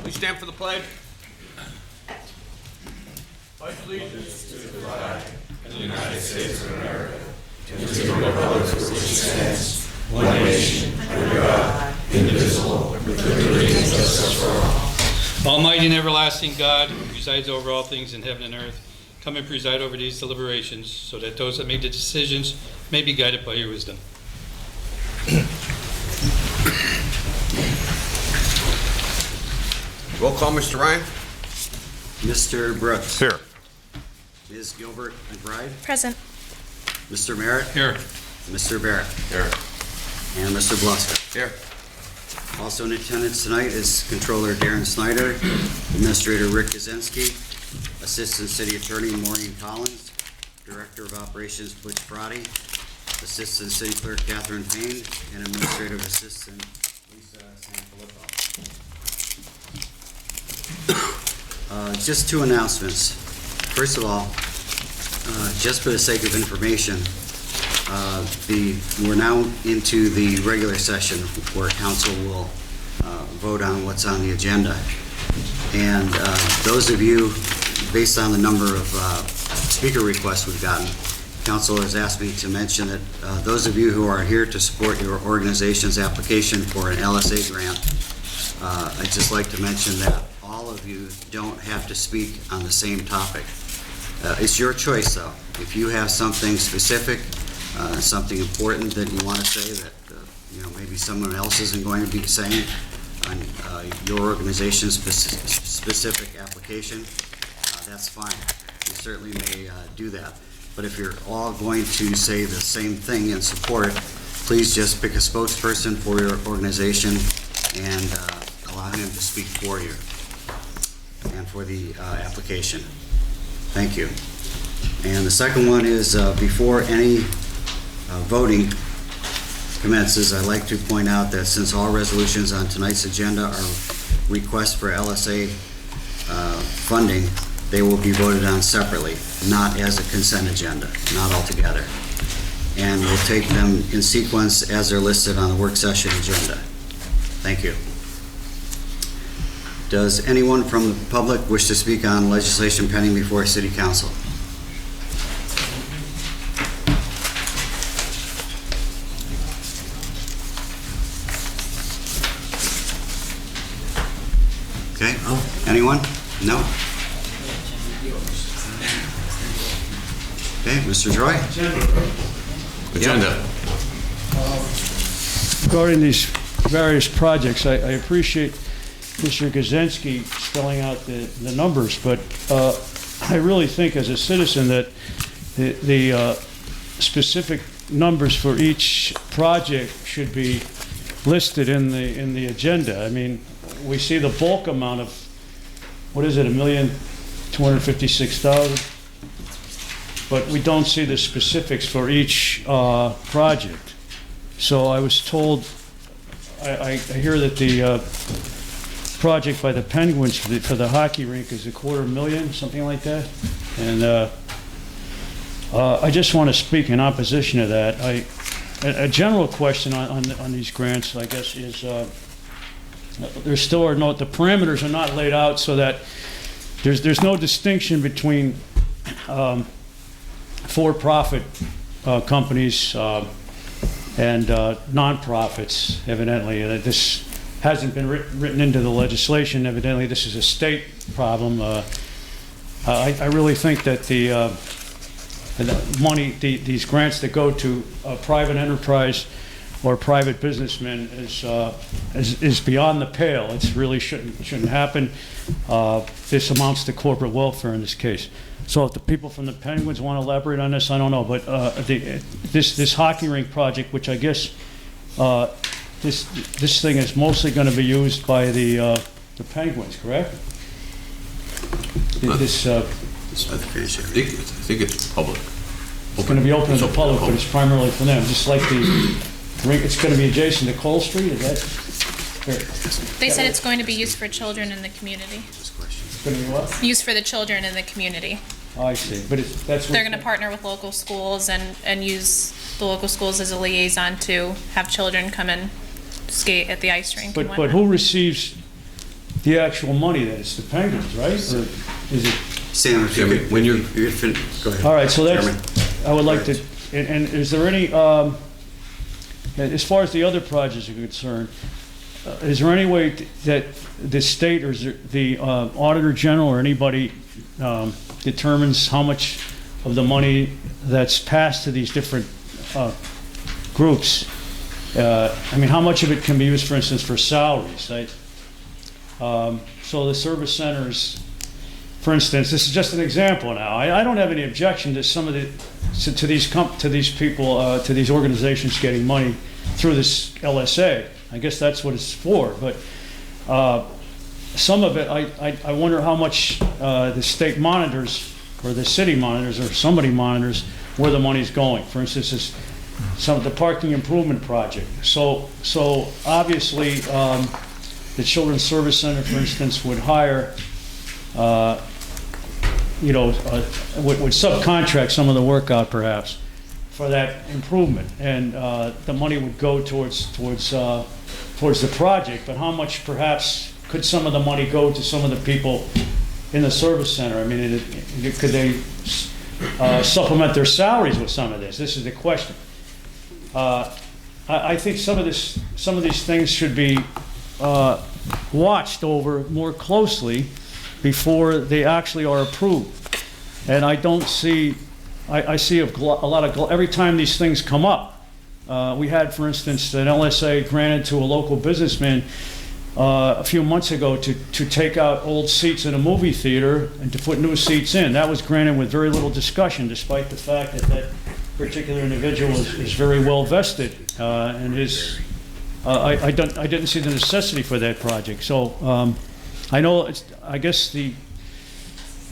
Please stand for the pledge. Pledge allegiance to the flag of the United States of America, and to the republic for which it stands, one nation, under God, indivisible, with liberty and justice for all. Almighty and everlasting God, who presides over all things in heaven and earth, come and preside over these deliberations, so that those that make the decisions may be guided by your wisdom. Roll call, Mr. Ryan. Mr. Brooks. Here. Ms. Gilbert McBride. Present. Mr. Merritt. Here. Mr. Barrett. Here. And Mr. Blusker. Here. Also in attendance tonight is Controller Darren Snyder, Administrator Rick Kaczynski, Assistant City Attorney Maureen Collins, Director of Operations Butch Brody, Assistant City Clerk Catherine Payne, and Administrative Assistant Lisa Sanfilippo. Just two announcements. First of all, just for the sake of information, we're now into the regular session where council will vote on what's on the agenda. And those of you, based on the number of speaker requests we've gotten, council has asked me to mention that those of you who are here to support your organization's application for an LSA grant, I'd just like to mention that all of you don't have to speak on the same topic. It's your choice, though. If you have something specific, something important that you want to say that maybe someone else isn't going to be saying on your organization's specific application, that's fine. You certainly may do that. But if you're all going to say the same thing in support, please just pick a spokesperson for your organization and allow him to speak for you and for the application. Thank you. And the second one is before any voting commences, I'd like to point out that since all resolutions on tonight's agenda are requests for LSA funding, they will be voted on separately, not as a consent agenda, not all together. And we'll take them in sequence as they're listed on the work session agenda. Thank you. Does anyone from the public wish to speak on legislation pending before City Council? Okay, anyone? No? Okay, Mr. Joy? Agenda. Regarding these various projects, I appreciate Mr. Kaczynski spelling out the numbers, but I really think as a citizen that the specific numbers for each project should be listed in the agenda. I mean, we see the bulk amount of, what is it, $1,256,000? But we don't see the specifics for each project. So I was told, I hear that the project by the Penguins for the hockey rink is $250,000, something like that. And I just want to speak in opposition to that. A general question on these grants, I guess, is there still are no, the parameters are not laid out so that there's no distinction between for-profit companies and nonprofits, evidently. This hasn't been written into the legislation. Evidently, this is a state problem. I really think that the money, these grants that go to a private enterprise or private businessmen is beyond the pale. It really shouldn't happen. This amounts to corporate welfare in this case. So if the people from the Penguins want to elaborate on this, I don't know. But this hockey rink project, which I guess this thing is mostly going to be used by the Penguins, correct? I think it's public. It's going to be open to the public, but it's primarily for them. Just like the rink, it's going to be adjacent to Cole Street. Is that? They said it's going to be used for children in the community. It's going to be what? Used for the children in the community. Oh, I see. But that's They're going to partner with local schools and use the local schools as a liaison to have children come and skate at the ice rink. But who receives the actual money that it's dependent, right? Or is it? Sam, if you could, when you're finished, go ahead. All right, so that's, Chairman. I would like to, and is there any, as far as the other projects are concerned, is there any way that the state or is there the Auditor General or anybody determines how much of the money that's passed to these different groups? I mean, how much of it can be used, for instance, for salaries? So the service centers, for instance, this is just an example now. I don't have any objection to some of the to these people, to these organizations getting money through this LSA. I guess that's what it's for. But some of it, I wonder how much the state monitors or the city monitors or somebody monitors where the money's going. For instance, some of the parking improvement project. So obviously, the Children's Service Center, for instance, would hire, would subcontract some of the work out perhaps for that improvement, and the money would go towards the project. But how much perhaps could some of the money go to some of the people in the service center? I mean, could they supplement their salaries with some of this? This is the question. I think some of these things should be watched over more closely before they actually are approved. And I don't see, I see a lot of, every time these things come up, we had, for instance, an LSA granted to a local businessman a few months ago to take out old seats in a movie theater and to put new seats in. That was granted with very little discussion, despite the fact that that particular individual is very well vested and his. I didn't see the necessity for that project. So I know. I guess the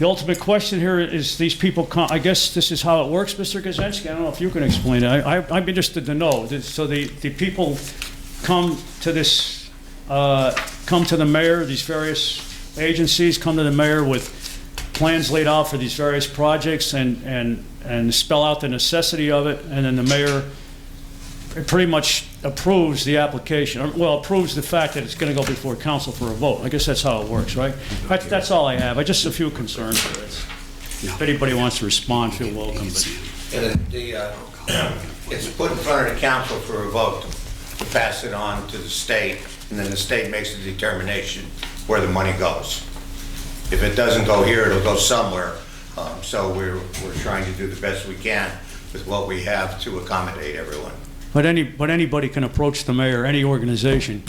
ultimate question here is these people. I guess this is how it works, Mr. Kaczynski. I don't know if you can explain it. I'm interested to know. So the people come to this. Come to the mayor. These various agencies come to the mayor with plans laid out for these various projects and spell out the necessity of it, and then the mayor pretty much approves the application, or, well, approves the fact that it's going to go before council for a vote. I guess that's how it works, right? That's all I have. Just a few concerns. If anybody wants to respond, feel welcome. It's put in front of the council for a vote to pass it on to the state, and then the state makes a determination where the money goes. If it doesn't go here, it'll go somewhere. So we're trying to do the best we can with what we have to accommodate everyone. But anybody can approach the mayor, any organization,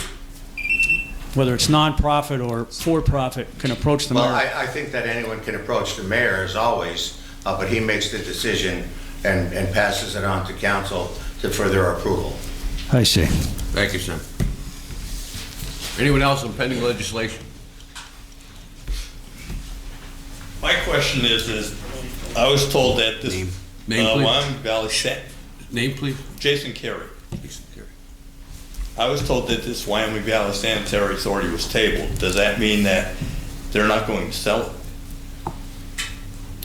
whether it's nonprofit or for-profit, can approach the mayor. Well, I think that anyone can approach the mayor as always, but he makes the decision and passes it on to council to further approval. I see. Thank you, Sam. Anyone else on pending legislation? My question is I was told that this Name, please. Wyoming Valley Name, please. Jason Carey. I was told that this Wyoming Valley Sanitary Authority was tabled. Does that mean that they're not going to sell it?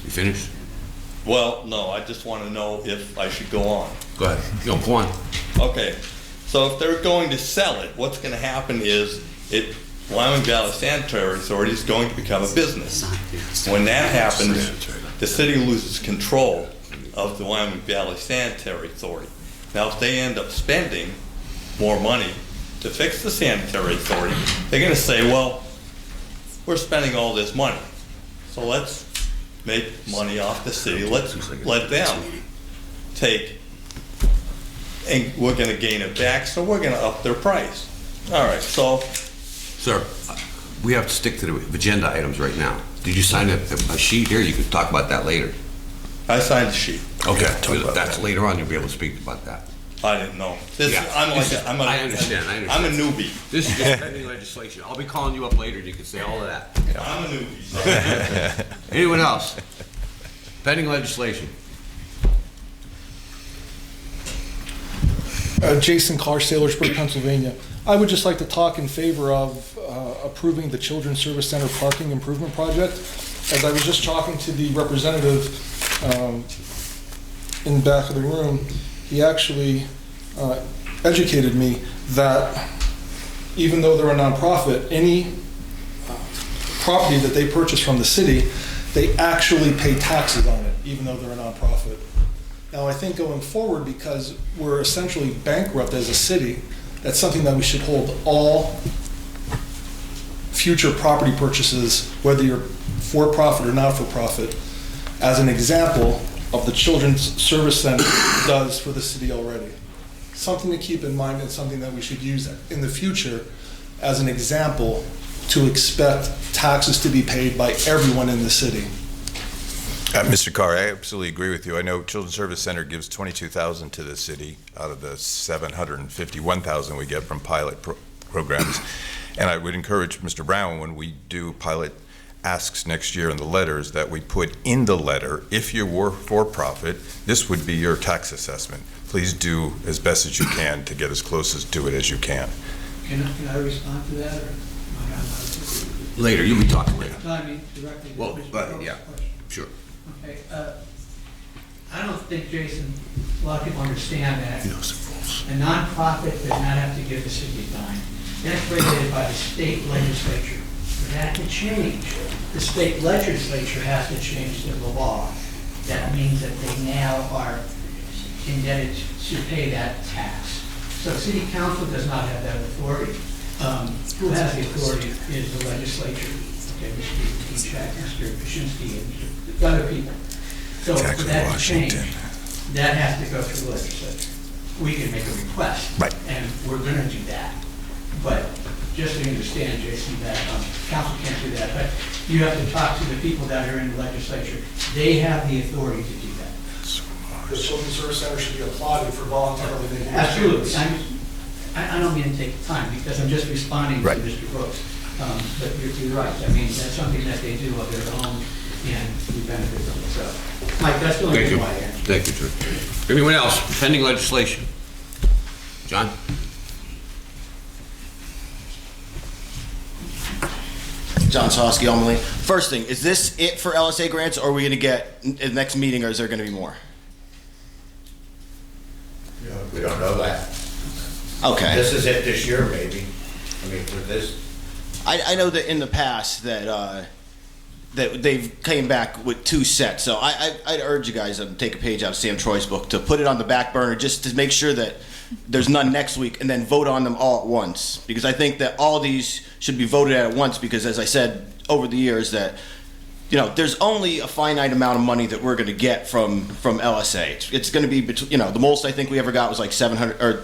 You finished? Well, no, I just want to know if I should go on. Go ahead. Go on. Okay, so if they're going to sell it, what's going to happen is Wyoming Valley Sanitary Authority is going to become a business. When that happens, the city loses control of the Wyoming Valley Sanitary Authority. Now, if they end up spending more money to fix the sanitary authority, they're going to say, well, we're spending all this money, so let's make money off the city. Let's let them take, and we're going to gain it back, so we're going to up their price. All right, so. Sir, we have to stick to the agenda items right now. Did you sign a sheet here? You could talk about that later. I signed the sheet. Okay, that's later on. You'll be able to speak about that. I didn't know. I understand. I'm a newbie. This is just pending legislation. I'll be calling you up later and you can say all of that. I'm a newbie. Anyone else? Pending legislation. Jason Carr, Sailorsburg, Pennsylvania. I would just like to talk in favor of approving the Children's Service Center parking improvement project. As I was just talking to the representative in the back of the room, he actually educated me that even though they're a nonprofit, any property that they purchase from the city, they actually pay taxes on it, even though they're a nonprofit. Now, I think going forward, because we're essentially bankrupt as a city, that's something that we should hold all future property purchases, whether you're for-profit or not-for-profit, as an example of the Children's Service Center does for the city already. Something to keep in mind and something that we should use in the future as an example to expect taxes to be paid by everyone in the city. Mr. Carr, I absolutely agree with you. I know Children's Service Center gives $22,000 to the city out of the $751,000 we get from pilot programs. And I would encourage Mr. Brown, when we do pilot asks next year in the letters, that we put in the letter, if you were for-profit, this would be your tax assessment. Please do as best as you can to get as close to it as you can. Can I respond to that, or am I not allowed to? Later, you'll be talking later. No, I mean directly to Well, Mr. Crow's yeah. question. Sure. Okay, I don't think, Jason, a lot of people understand that a nonprofit does not have to give the city a dime. That's regulated by the state legislature. For that to change, the state legislature has to change the law. That means that they now are indebted to pay that tax. So city council does not have that authority. Who has the authority is the legislature. Okay, Mr. Eachak, Mr. Kaczynski, and other people. So for that to change, that has to go through the legislature. We can make a request, Right. and we're going to do that. But just so you understand, Jason, that council can't do that. But you have to talk to the people that are in the legislature. They have the authority to do that. The Children's Service Center should be applauded for voluntarily making those Absolutely. changes. I don't mean to take time because I'm just responding to Right. Mr. Brooks. But you're right. I mean, that's something that they do of their own, and we benefit from it. So, Mike, that's the only Thank you. reason why I answered. Thank you, George. Anyone else? Pending legislation? John? John Sosky, Omaline. First thing, is this it for LSA grants, or are we going to get in the next meeting, or is there going to be more? We don't know that. Okay. This is it this year, maybe. I mean, for this, I know that in the past that that they've came back with 2 sets. So I'd urge you guys to take a page out of Sam Troy's book to put it on the back burner just to make sure that there's none next week, and then vote on them all at once. Because I think that all these should be voted at once, because as I said over the years that, you know, there's only a finite amount of money that we're going to get from LSA. It's going to be, you know, the most I think we ever got was like 700 or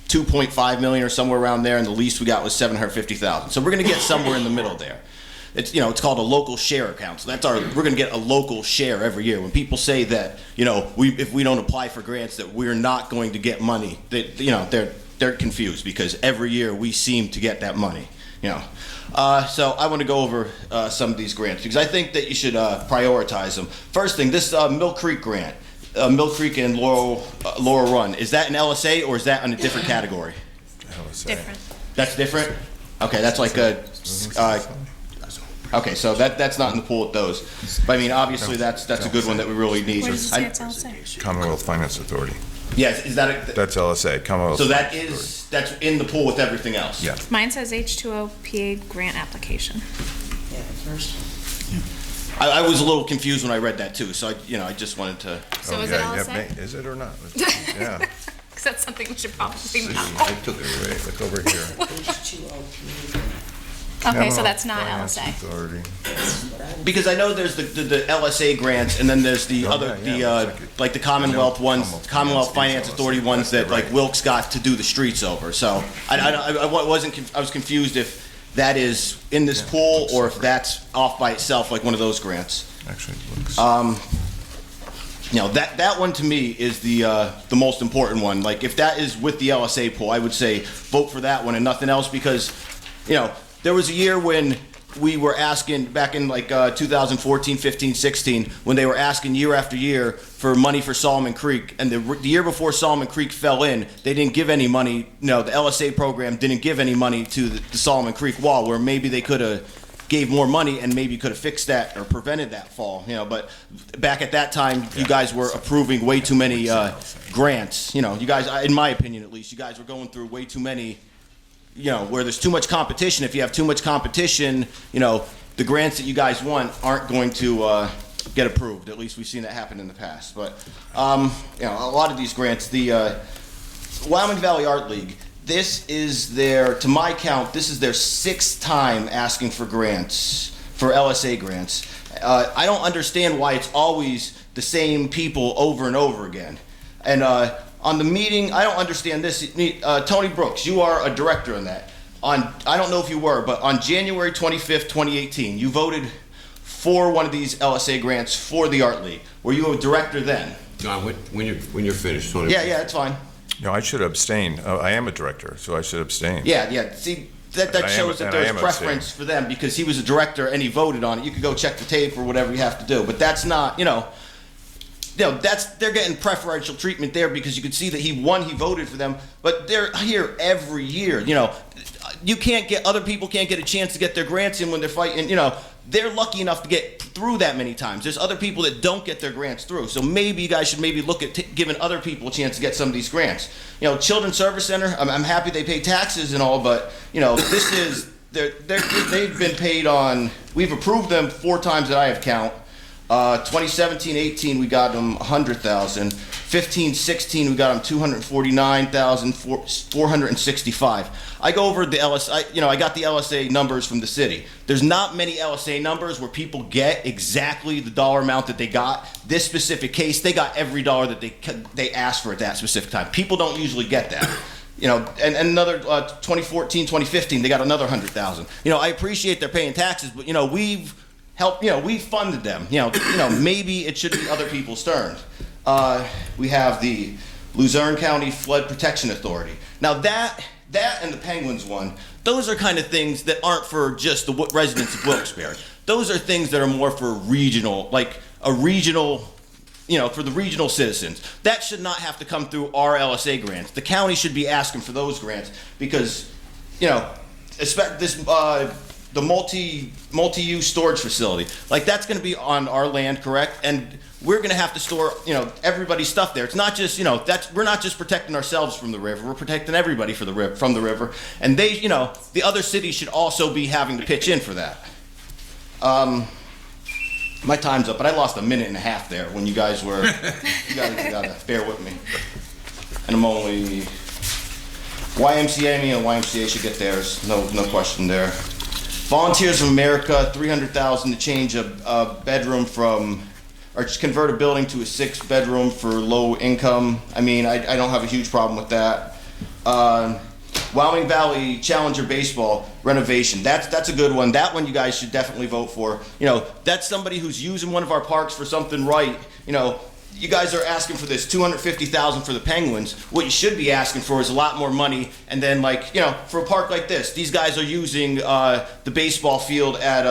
2.5 million or somewhere around there, and the least we got was 750,000. So we're going to get somewhere in the middle there. It's, you know, it's called a local share account. So that's we're going to get a local share every year. When people say that, you know, if we don't apply for grants that we're not going to get money, that, you know, they're confused, because every year we seem to get that money, you know. So I want to go over some of these grants, because I think that you should prioritize them. First thing, this Mill Creek grant, Mill Creek and Laurel Run, is that an LSA or is that in a different category? Different. That's different? Okay, that's like a, okay, so that's not in the pool with those. But I mean, obviously that's a good one that we really need. Where does it say it's LSA? Commonwealth Finance Authority. Yes, is that That's LSA, Commonwealth. so that Finance is, that's in the pool with everything else? Yeah. Mine says H2O PA grant application. I was a little confused when I read that too, so I just wanted to. So Oh, is it yeah, yep, LSA? Is it or not? Yeah. Because that's something we should probably know. I took it away. Look over here. Okay, so that's not Commonwealth LSA. Finance Authority. Because I know there's the LSA grants, and then there's the Oh, other, yeah, like the Commonwealth ones, Commonwealth Commonwealth Finance Finance Authority ones that like right. Wilkes got to do the streets over. So I was confused if that is in this pool or if that's off by itself, like one of those grants. Actually, it looks. You know, that one to me is the most important one. Like if that is with the LSA pool, I would say vote for that one and nothing else, because, you know, there was a year when we were asking, back in like 2014, 15, 16, when they were asking year after year for money for Solomon Creek, and the year before Solomon Creek fell in, they didn't give any money. No, the LSA program didn't give any money to the Solomon Creek wall, where maybe they could have gave more money and maybe could have fixed that or prevented that fall, you know. But back at that time, you guys were approving way too many grants. You know, you guys, in my opinion at least, you guys were going through way too many, you know, where there's too much competition. If you have too much competition, you know, the grants that you guys want aren't going to get approved. At least we've seen that happen in the past. But you know, a lot of these grants, the Wyoming Valley Art League, this is their, to my count, this is their 6th time asking for grants, for LSA grants. I don't understand why it's always the same people over and over again. And on the meeting, I don't understand this. Tony Brooks, you are a director in that. I don't know if you were, but on January 25th, 2018, you voted for one of these LSA grants for the Art League. Were you a director then? John, when you're finished, Tony. Yeah, that's fine. No, I should abstain. I am a director, so I should abstain. Yeah. See, that shows that there's preference for them because he was a director and he voted on it. You could go check the tape or whatever you have to do, but that's not, they're getting preferential treatment there because you could see that he voted for them, but they're here every year. You can't get, other people can't get a chance to get their grants in when they're fighting. They're lucky enough to get through that many times. There's other people that don't get their grants through. So maybe you guys should maybe look at giving other people a chance to get some of these grants. Children's Service Center, I'm happy they pay taxes and all, but this is, they've been paid on, we've approved them 4 times that I have count. 2017-18 we got them 100,000. 15-16 we got them 249,465. I go over the LSA. I got the LSA numbers from the city. There's not many LSA numbers where people get exactly the dollar amount that they got. This specific case, they got every dollar that they asked for at that specific time. People don't usually get that. And another 2014, 2015, they got another 100,000. I appreciate they're paying taxes, but we've helped. We funded them. Maybe it should be other people's turn. We have the Luzerne County Flood Protection Authority. Now that and the Penguins one, those are kind of things that aren't for just the residents of Wilkes-Barre. Those are things that are more for regional, like a regional, for the regional citizens. That should not have to come through our LSA grants. The county should be asking for those grants because, the multi-use storage facility, like that's going to be on our land, correct? And we're going to have to store, everybody's stuff there. It's not just, we're not just protecting ourselves from the river. We're protecting everybody from the river. And they, the other cities should also be having to pitch in for that. My time's up, but I lost a minute and a half there when you guys were, you guys gotta bear with me. And I'm only, YMCA should get theirs, no question there. Volunteers of America, $300,000 to change a bedroom or just convert a building to a 6-bedroom for low income. I don't have a huge problem with that. Wyoming Valley Challenger Baseball renovation, that's a good one. That one you guys should definitely vote for. That's somebody who's using one of our parks for something right. You guys are asking for this $250,000 for the Penguins. What you should be asking for is a lot more money. And then, for a park like this, these guys are using the baseball field at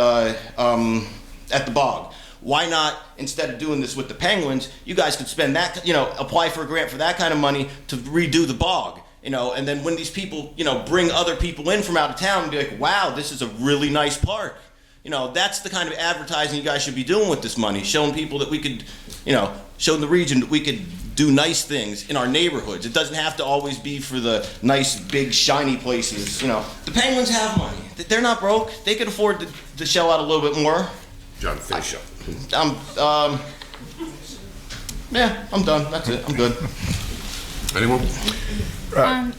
the Bog. Why not, instead of doing this with the Penguins, you guys could spend that, apply for a grant for that kind of money to redo the Bog. And then when these people, bring other people in from out of town and be like, wow, this is a really nice park. That's the kind of advertising you guys should be doing with this money, showing people that we could, showing the region that we could do nice things in our neighborhoods. It doesn't have to always be for the nice, big, shiny places. The Penguins have money. They're not broke. They can afford to shell out a little bit more. John, finish up. Yeah, I'm done. That's it. I'm good. Anyone? Go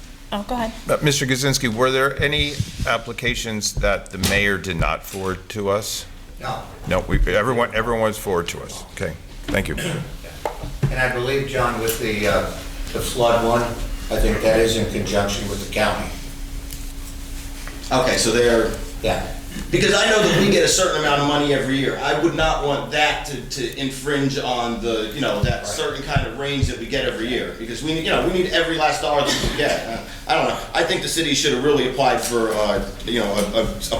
ahead. Mr. Kaczynski, were there any applications that the mayor did not forward to us? No. No, everyone was forwarded to us. Okay, thank you. And I believe, John, with the flood one, I think that is in conjunction with the county. Okay, so they're... Yeah. Because I know that we get a certain amount of money every year. I would not want that to infringe on the, that certain kind of range that we get every year. Because we need every last dollar that we can get. I don't know. I think the city should have really applied for, a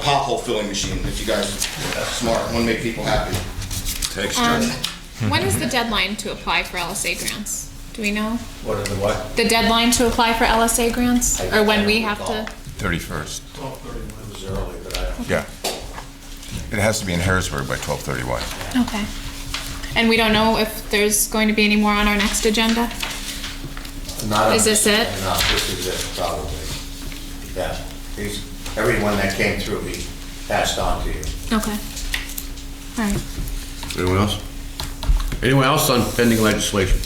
pothole filling machine. If you guys are smart, want to make people happy. Thanks, John. When is the deadline to apply for LSA grants? Do we know? What are the what? The deadline to apply for LSA grants? Or when we have to? 31st. 12/31 was early, but I don't. Yeah. It has to be in Harrisburg by 12/31. Okay. And we don't know if there's going to be any more on our next agenda? Is this it? No, this is it, probably. Yeah. Everyone that came through, we passed on to you. Okay. All right. Anyone else? Anyone else on pending legislation?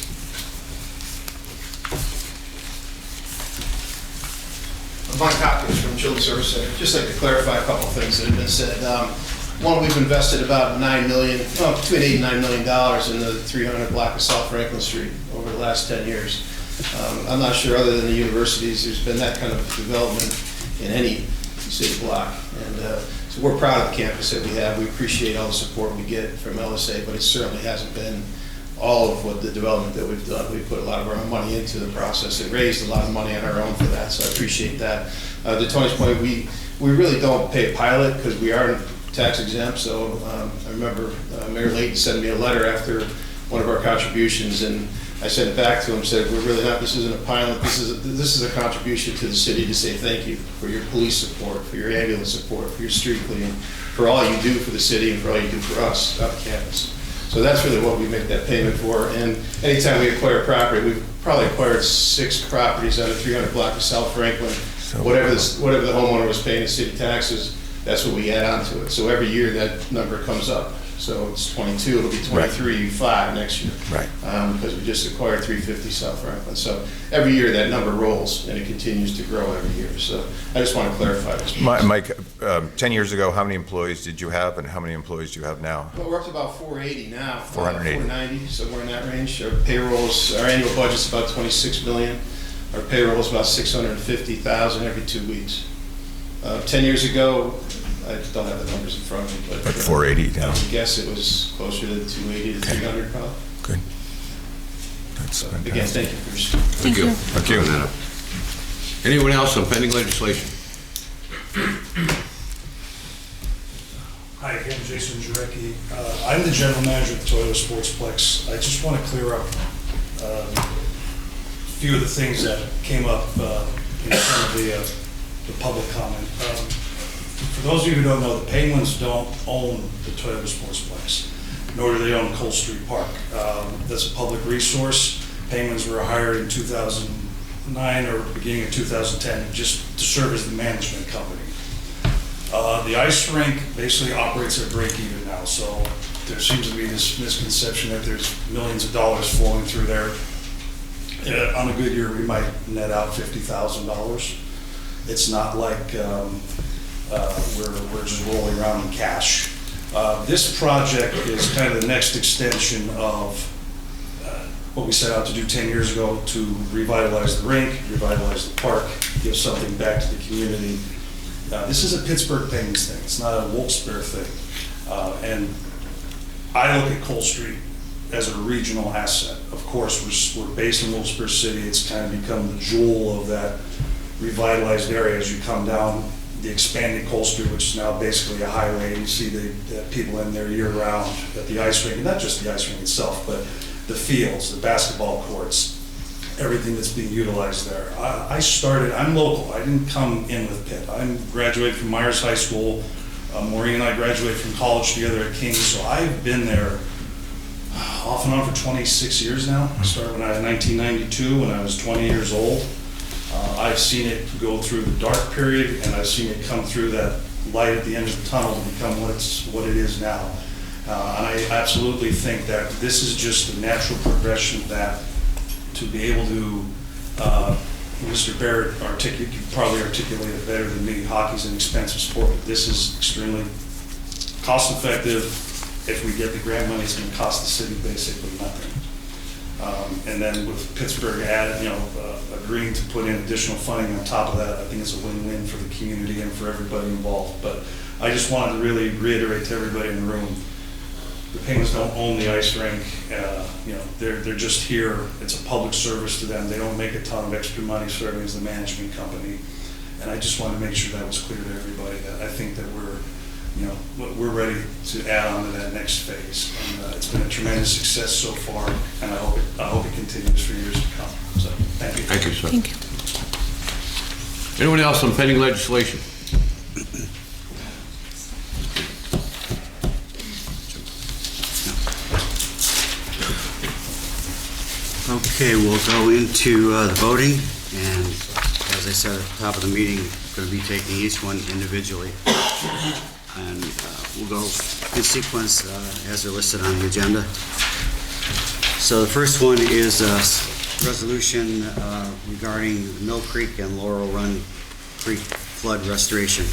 Mike Hopkins from Children's Service Center. Just like to clarify a couple of things that have been said. One, we've invested about between $8 and $9 million in the 300 block of South Franklin Street over the last 10 years. I'm not sure, other than the universities, there's been that kind of development in any city block. And so we're proud of the campus that we have. We appreciate all the support we get from LSA, but it certainly hasn't been all of what the development that we've done. We've put a lot of our own money into the process and raised a lot of money on our own for that, so I appreciate that. To Tony's point, we really don't pay a pilot because we are tax exempt, so I remember Mayor Layton sent me a letter after one of our contributions, and I sent it back to him, said, we're really not, this isn't a pilot, this is a contribution to the city to say thank you for your police support, for your ambulance support, for your street cleaning, for all you do for the city and for all you do for us on campus. So that's really what we make that payment for. And anytime we acquire property, we've probably acquired 6 properties on a 300 block of South Franklin. Whatever the homeowner was paying in city taxes, that's what we add on to it. So every year that number comes up. So it's 22, it'll be 23.5 next year. Right. Because we just acquired 350 South Franklin. So every year that number rolls and it continues to grow every year. So I just want to clarify this. Mike, 10 years ago, how many employees did you have and how many employees do you have now? Well, we're up to about 480 now. 480. 490, somewhere in that range. Our payrolls, our annual budget's about 26 million. Our payroll is about 650,000 every 2 weeks. 10 years ago, I don't have the numbers in front of me, but 480 now. I would guess it was closer to 280 to 300 probably. Good. That's fantastic. Again, thank you for your Thank you. Thank you. Anyone else on pending legislation? Hi, again, Jason Jarecki. I'm the general manager of the Toyota Sportsplex. I just want to clear up a few of the things that came up in some of the public comment. For those of you who don't know, the Penguins don't own the Toyota Sportsplex, nor do they own Cole Street Park. That's a public resource. Penguins were hired in 2009 or beginning of 2010 just to serve as the management company. The ice rink basically operates at break even now, so there seems to be this misconception that there's millions of dollars flowing through there. On a good year, we might net out $50,000. It's not like we're just rolling around in cash. This project is kind of the next extension of what we set out to do 10 years ago to revitalize the rink, revitalize the park, give something back to the community. This is a Pittsburgh Penguins thing. It's not a Wilkes-Barre thing. And I look at Cole Street as a regional asset. Of course, we're based in Wilkes-Barre City. It's kind of become the jewel of that revitalized area as you come down the expanded Cole Street, which is now basically a highway, and you see the people in there year-round at the ice rink, and not just the ice rink itself, but the fields, the basketball courts, everything that's being utilized there. I'm local. I didn't come in with Pitt. I graduated from Myers High School. Maureen and I graduated from college together at King's, so I've been there off and on for 26 years now. I started when I was 1992, when I was 20 years old. I've seen it go through the dark period, and I've seen it come through that light at the end of the tunnel to become what it is now. And I absolutely think that this is just the natural progression of that, to be able to, Mr. Barrett you could probably articulate it better than me. Hockey's an expensive sport, but this is extremely cost effective. If we get the grant money, it's going to cost the city basically nothing. And then with Pittsburgh agreeing to put in additional funding on top of that, I think it's a win-win for the community and for everybody involved. But I just wanted to really reiterate to everybody in the room, the Penguins don't own the ice rink. They're just here. It's a public service to them. They don't make a ton of extra money serving as the management company. And I just wanted to make sure that was clear to everybody, that I think that we're ready to add on to that next phase. And it's been a tremendous success so far, and I hope it continues for years to come. So, thank you. Thank you, sir. Thank you. Anyone else on pending legislation? Okay, we'll go into the voting, and as I said at the top of the meeting, going to be taking each one individually. and we'll go in sequence as they're listed on the agenda. So the first one is a resolution regarding Mill Creek and Laurel Run Creek flood restoration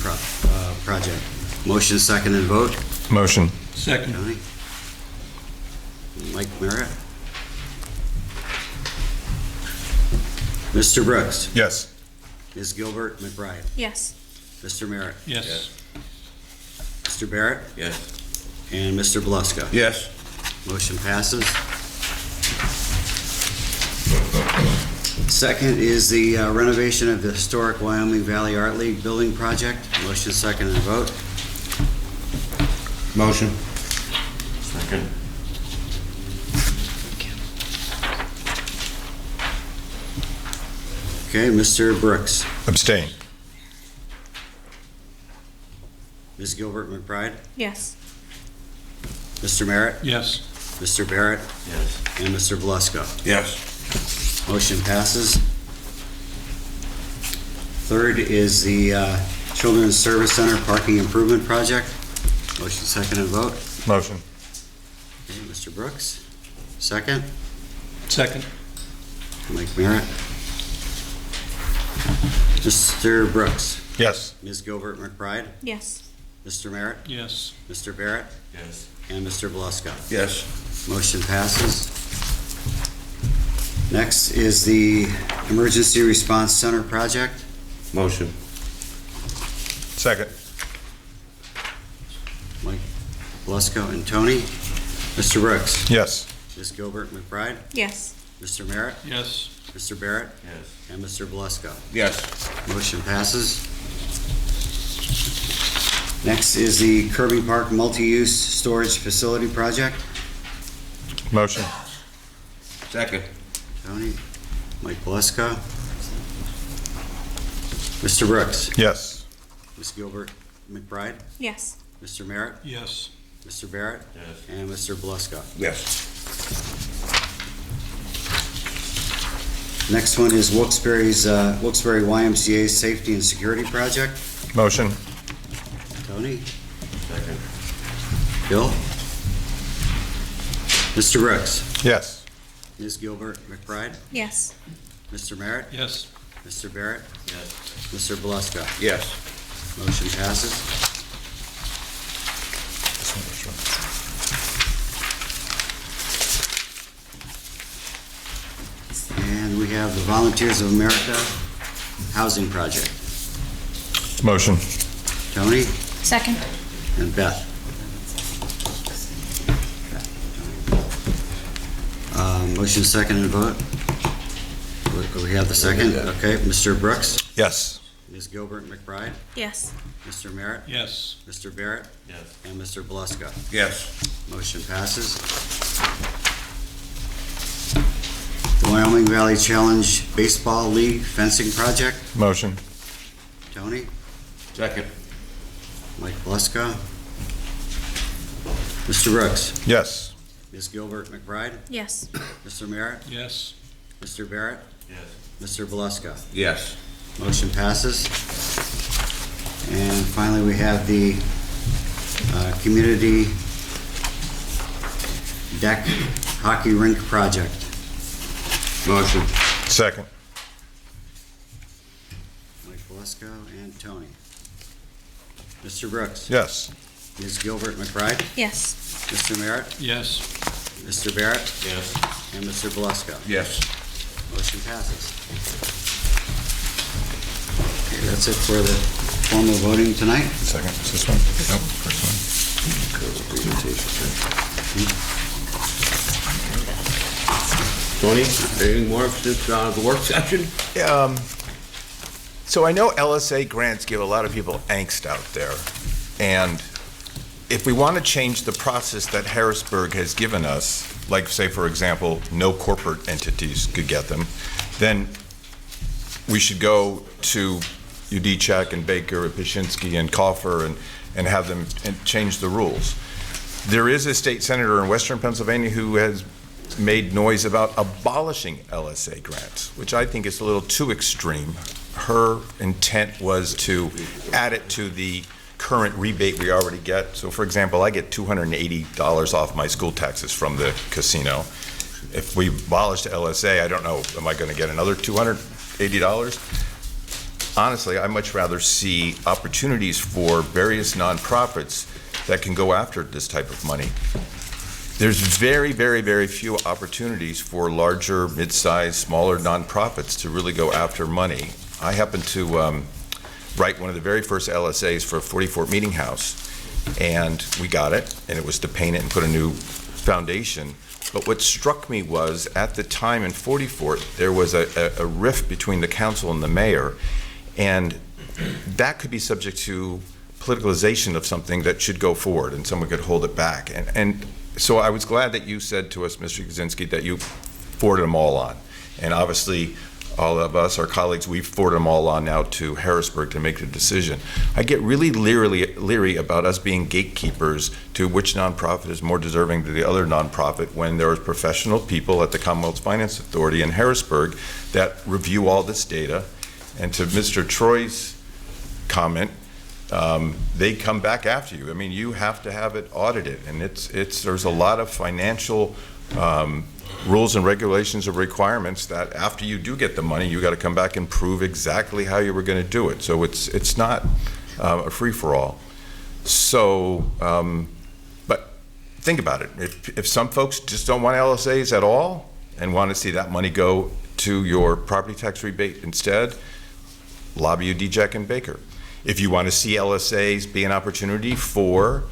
project. Motion, second, and vote. Motion. Second. Tony? Mike Merritt? Mr. Brooks? Yes. Ms. Gilbert McBride? Yes. Mr. Merritt? Yes. Mr. Barrett? Yes. And Mr. Beluska? Yes. Motion passes. Second is the renovation of the historic Wyoming Valley Art League building project. Motion, second, and vote. Motion. Second. Okay, Mr. Brooks? Abstain. Ms. Gilbert McBride? Yes. Mr. Merritt? Yes. Mr. Barrett? Yes. And Mr. Beluska? Yes. Motion passes. Third is the Children's Service Center Parking Improvement Project. Motion, second, and vote. Motion. Okay, Mr. Brooks? Second. Second. Mike Merritt? Mr. Brooks? Yes. Ms. Gilbert McBride? Yes. Mr. Merritt? Yes. Mr. Barrett? Yes. And Mr. Beluska? Yes. Motion passes. Next is the Emergency Response Center project. Motion. Second. Mike Beluska and Tony. Mr. Brooks? Yes. Ms. Gilbert McBride? Yes. Mr. Merritt? Yes. Mr. Barrett? Yes. And Mr. Beluska? Yes. Motion passes. Next is the Kirby Park Multi-Use Storage Facility project. Motion. Second. Tony, Mike Beluska. Mr. Brooks? Yes. Ms. Gilbert McBride? Yes. Mr. Merritt? Yes. Mr. Barrett? Yes. And Mr. Beluska? Yes. Next one is Wilkes-Barre YMCA Safety and Security Project. Motion. Tony? Second. Bill? Mr. Brooks? Yes. Ms. Gilbert McBride? Yes. Mr. Merritt? Yes. Mr. Barrett? Yes. Mr. Beluska? Yes. Motion passes. And we have the Volunteers of America Housing Project. Motion. Tony Second. and Beth. Motion, second, and vote. We have the second. Okay, Mr. Brooks? Yes. Ms. Gilbert McBride? Yes. Mr. Merritt? Yes. Mr. Barrett? Yes. And Mr. Beluska? Yes. Motion passes. The Wyoming Valley Challenge Baseball League Fencing Project. Motion. Tony? Second. Mike Beluska? Mr. Brooks? Yes. Ms. Gilbert McBride? Yes. Mr. Merritt? Yes. Mr. Barrett? Yes. Mr. Beluska? Yes. Motion passes. And finally, we have the Community Deck Hockey Rink Project. Motion. Second. Mike Beluska and Tony. Mr. Brooks? Yes. Ms. Gilbert McBride? Yes. Mr. Merritt? Yes. Mr. Barrett? Yes. And Mr. Beluska? Yes. Motion passes. Okay, that's it for the formal voting tonight. Second. Is this one? Nope. First Tony, anything more since the work session? So I know LSA grants give a lot of people angst out there, and if we want to change the process that Harrisburg has given us, like say for example, no corporate entities could get them, then we should go to Udechek and Baker and Pyshinsky and Kaufer and have them change the rules. There is a state senator in Western Pennsylvania who has made noise about abolishing LSA grants, which I think is a little too extreme. Her intent was to add it to the current rebate we already get. So for example, I get $280 off my school taxes from the casino. If we abolish the LSA, I don't know, am I gonna get another $280? Honestly, I'd much rather see opportunities for various nonprofits that can go after this type of money. There's very, very, very few opportunities for larger, mid-sized, smaller nonprofits to really go after money. I happened to write one of the very first LSAs for 44 Meeting House, and we got it, and it was to paint it and put a new foundation. But what struck me was, at the time in 44, there was a rift between the council and the mayor, and that could be subject to politicalization of something that should go forward, and someone could hold it back. And so I was glad that you said to us, Mr. Kaczynski, that you forwarded them all on. And obviously, all of us, our colleagues, we've forwarded them all on now to Harrisburg to make the decision. I get really leery about us being gatekeepers to which nonprofit is more deserving than the other nonprofit when there are professional people at the Commonwealth Finance Authority in Harrisburg that review all this data. And to Mr. Troy's comment, they come back after you. I mean, you have to have it audited, and there's a lot of financial rules and regulations or requirements that after you do get the money, you got to come back and prove exactly how you were going to do it. So it's not a free-for-all. So, but think about it. If some folks just don't want LSAs at all and want to see that money go to your property tax rebate instead, lobby you DJAC and Baker. If you want to see LSAs be an opportunity for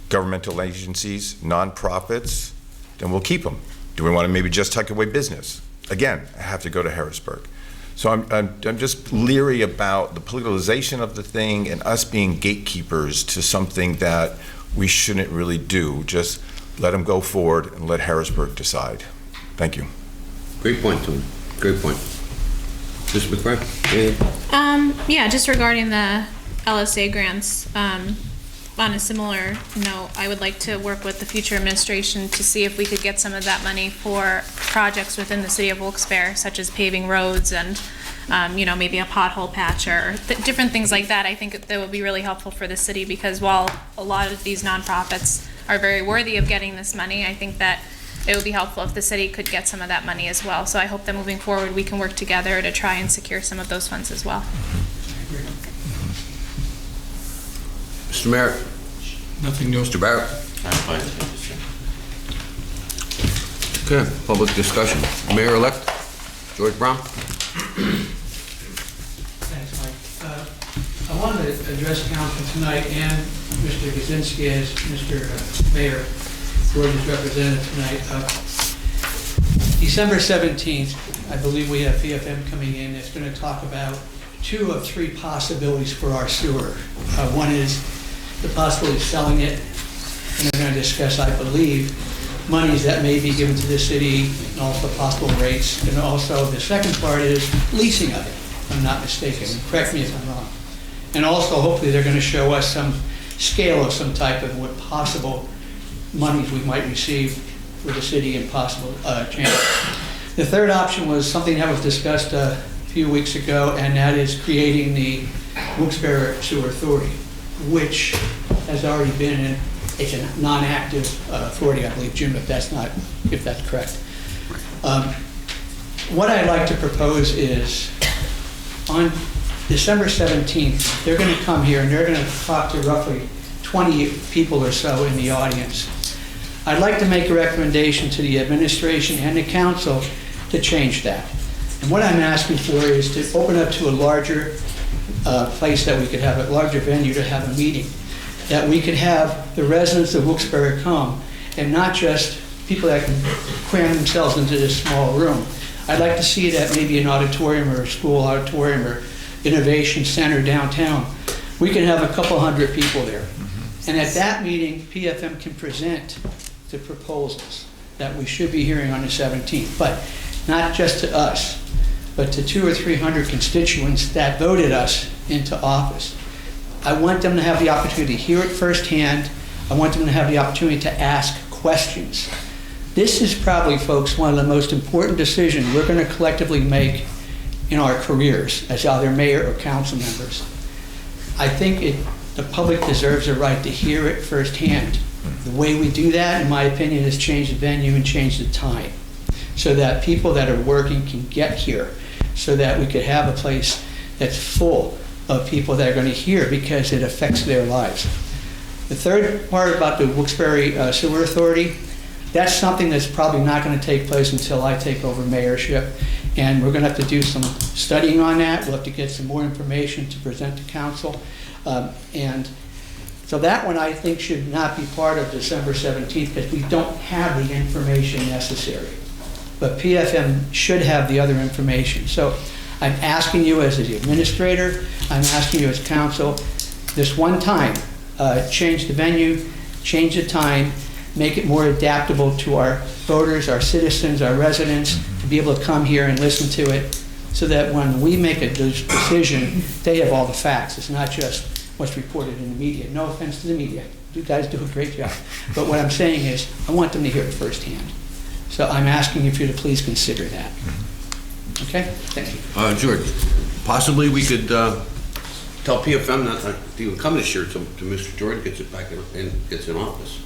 governmental agencies, nonprofits, then we'll keep them. Do we want to maybe just tuck away business? Again, I have to go to Harrisburg. So I'm just leery about the politicalization of the thing and us being gatekeepers to something that we shouldn't really do. Just let them go forward and let Harrisburg decide. Thank you. Great point, Tony. Great point. Mr. McBride? Yeah, just regarding the LSA grants, on a similar note, I would like to work with the future administration to see if we could get some of that money for projects within the city of Wilkes-Barre, such as paving roads and, maybe a pothole patch or different things like that. I think that would be really helpful for the city, because while a lot of these nonprofits are very worthy of getting this money, I think that it would be helpful if the city could get some of that money as well. So I hope that moving forward, we can work together to try and secure some of those funds as well. Mr. Merritt? Nothing new. Mr. Barrett? I'm fine. Okay, public discussion. Mayor-elect George Brown? Thanks, Mike. I wanted to address council tonight and Mr. Kaczynski as Mr. Mayor, George's representative tonight. December 17th, I believe we have PFM coming in that's going to talk about 2 of 3 possibilities for our sewer. One is the possibility of selling it, and they're going to discuss, I believe, monies that may be given to the city, and also possible rates, and also the second part is leasing of it, if I'm not mistaken. Correct me if I'm wrong. And also, hopefully, they're going to show us some scale of some type of what possible monies we might receive for the city and possible change. The third option was something that was discussed a few weeks ago, and that is creating the Wilkes-Barre Sewer Authority, which has already been in, it's a non-active authority, I believe, Jim, if that's correct. What I'd like to propose is on December 17th, they're going to come here and they're going to talk to roughly 20 people or so in the audience. I'd like to make a recommendation to the administration and the council to change that. And what I'm asking for is to open up to a larger place that we could have, a larger venue to have a meeting, that we could have the residents of Wilkes-Barre come, and not just people that can cram themselves into this small room. I'd like to see that maybe an auditorium or a school auditorium or innovation center downtown. We can have a couple hundred people there. And at that meeting, PFM can present the proposals that we should be hearing on the 17th, but not just to us, but to 200 or 300 constituents that voted us into office. I want them to have the opportunity to hear it firsthand. I want them to have the opportunity to ask questions. This is probably, folks, one of the most important decisions we're going to collectively make in our careers as either mayor or council members. I think the public deserves a right to hear it firsthand. The way we do that, in my opinion, is change the venue and change the time, so that people that are working can get here, so that we could have a place that's full of people that are going to hear, because it affects their lives. The third part about the Wilkes-Barre Sewer Authority, that's something that's probably not going to take place until I take over mayorship, and we're going to have to do some studying on that. We'll have to get some more information to present to council, and so that one I think should not be part of December 17th, because we don't have the information necessary. But PFM should have the other information. So I'm asking you as the administrator, I'm asking you as council, this one time, change the venue, change the time, make it more adaptable to our voters, our citizens, our residents, to be able to come here and listen to it, so that when we make a decision, they have all the facts. It's not just what's reported in the media. No offense to the media. You guys do a great job. But what I'm saying is, I want them to hear it firsthand. So I'm asking you to please consider that. Okay? Thank you. George, possibly we could tell PFM not to even come this year till Mr. Jordan gets it back and gets in office.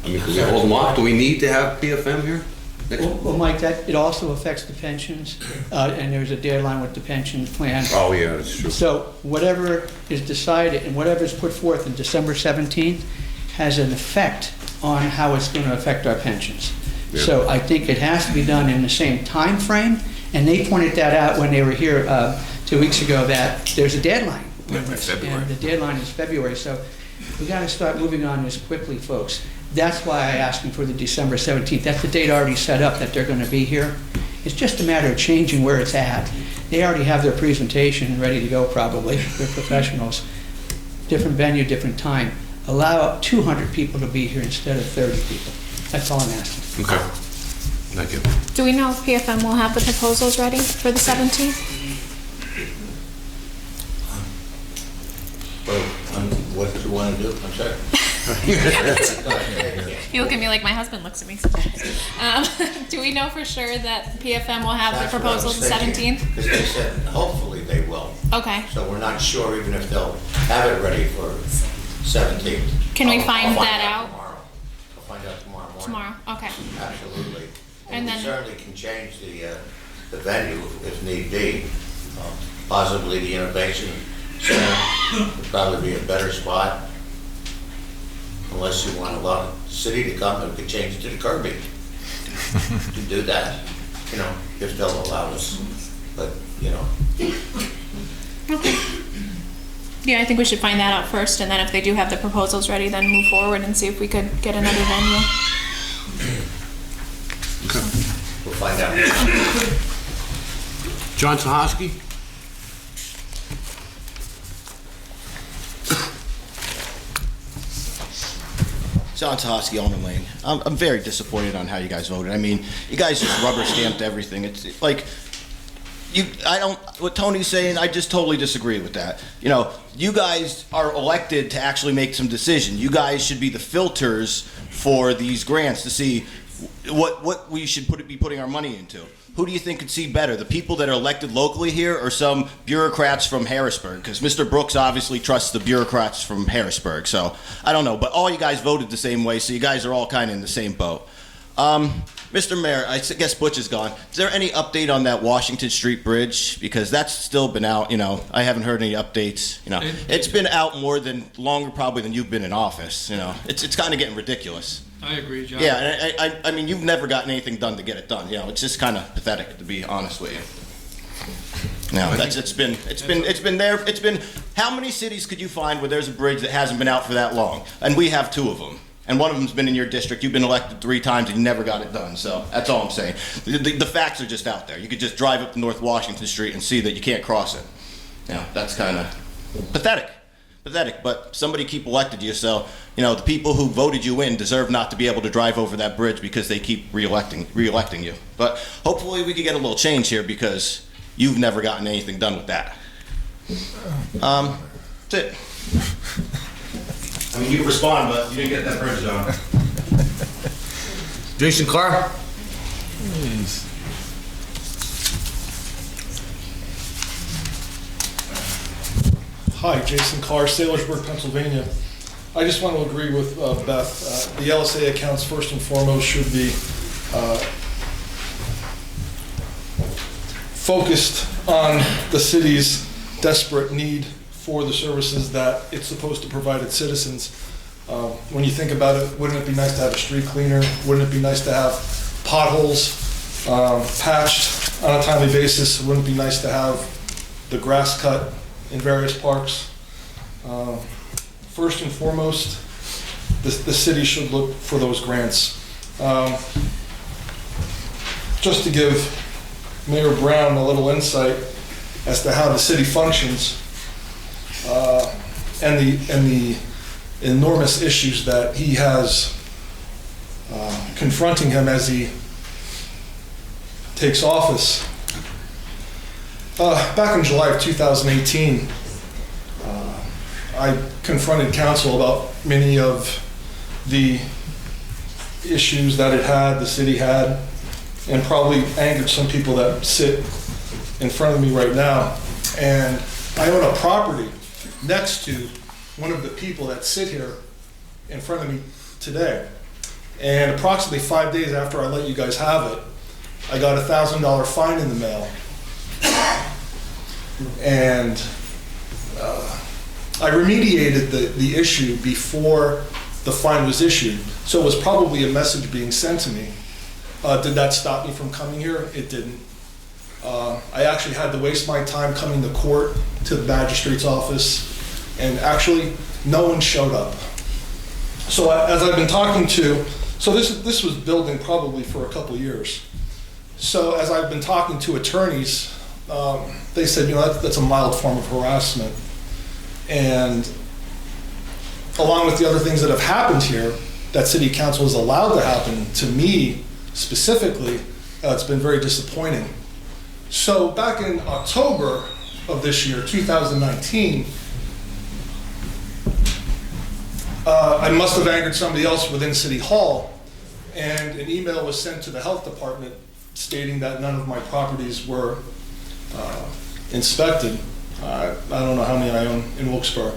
I mean, can we hold them off? Do we need to have PFM here? Well, Mike, it also affects the pensions, and there's a deadline with the pension plan. Oh, yeah, that's true. So whatever is decided and whatever is put forth on December 17th has an effect on how it's going to affect our pensions. Yeah. So I think it has to be done in the same time frame, and they pointed that out when they were here 2 weeks ago, that there's a deadline. February. And the deadline is February, so we got to start moving on this quickly, folks. That's why I asked them for the December 17th. That's the date already set up that they're going to be here. It's just a matter of changing where it's at. They already have their presentation ready to go, probably. They're professionals. Different venue, different time. Allow 200 people to be here instead of 30 people. That's all I'm asking. Okay. Thank you. Do we know if PFM will have the proposals ready for the 17th? What do you want to do? I'm sorry. You look at me like my husband looks at me sometimes. Do we know for sure that PFM will have the proposals the 17th? Because they said hopefully they will. Okay. So we're not sure even if they'll have it ready for 17th. Can we find I'll that out? Tomorrow. I'll find out tomorrow morning. Tomorrow, okay. Absolutely. And we then- certainly can change the venue if need be. Possibly the Innovation Center would probably be a better spot. Unless you want a lot of city to come, and we could change it to the Kirby. To do that, you know, if they'll allow us. But, you know. Okay. Yeah, I think we should find that out first, and then if they do have the proposals ready, then move forward and see if we could get another venue. We'll find out. John Sahoski? John Sahoski, Almond Lane. I'm very disappointed on how you guys voted. I mean, you guys just rubber stamped everything. It's like, what Tony's saying, I just totally disagree with that. You know, you guys are elected to actually make some decision. You guys should be the filters for these grants to see what we should be putting our money into. Who do you think could see better, the people that are elected locally here or some bureaucrats from Harrisburg? Because Mr. Brooks obviously trusts the bureaucrats from Harrisburg, so I don't know. But all you guys voted the same way, so you guys are all kind of in the same boat. Mr. Mayor, I guess Butch is gone. Is there any update on that Washington Street Bridge? Because that's still been out, you know, I haven't heard any updates. You know, it's been out longer probably than you've been in office, you know. It's kind of getting ridiculous. I agree, John. Yeah, and I mean, you've never gotten anything done to get it done. You know, it's just kind of pathetic, to be honest with you. No, it's been there. It's been, how many cities could you find where there's a bridge that hasn't been out for that long? And we have 2 of them. And one of them's been in your district. You've been elected 3 times and you never got it done. So that's all I'm saying. The facts are just out there. You could just drive up to North Washington Street and see that you can't cross it. You know, that's kind of pathetic. But somebody keep elected you, so, you know, the people who voted you in deserve not to be able to drive over that bridge because they keep re-electing you. But hopefully we could get a little change here because you've never gotten anything done with that. That's it. I mean, you respond, but you didn't get that bridge done. Jason Carr? Hi, Jason Carr, Sailorsburg, Pennsylvania. I just want to agree with Beth. The LSA accounts, first and foremost, should be focused on the city's desperate need for the services that it's supposed to provide its citizens. When you think about it, wouldn't it be nice to have a street cleaner? Wouldn't it be nice to have potholes patched on a timely basis? Wouldn't it be nice to have the grass cut in various parks? First and foremost, the city should look for those grants. Just to give Mayor Brown a little insight as to how the city functions and the enormous issues that he has confronting him as he takes office. Back in July of 2018, I confronted council about many of the issues that the city had, and probably angered some people that sit in front of me right now. And I own a property next to one of the people that sit here in front of me today. And approximately 5 days after I let you guys have it, I got a $1,000 fine in the mail. And I remediated the issue before the fine was issued. So it was probably a message being sent to me. Did that stop me from coming here? It didn't. I actually had to waste my time coming to court, to the magistrate's office, and actually no one showed up. So as I've been talking to, so this was building probably for a couple years. So as I've been talking to attorneys, they said, that's a mild form of harassment. And along with the other things that have happened here, that city council has allowed to happen to me specifically, it's been very disappointing. So back in October of this year, 2019, I must have angered somebody else within City Hall, and an email was sent to the health department stating that none of my properties were inspected. I don't know how many I own in Wilkes-Barre.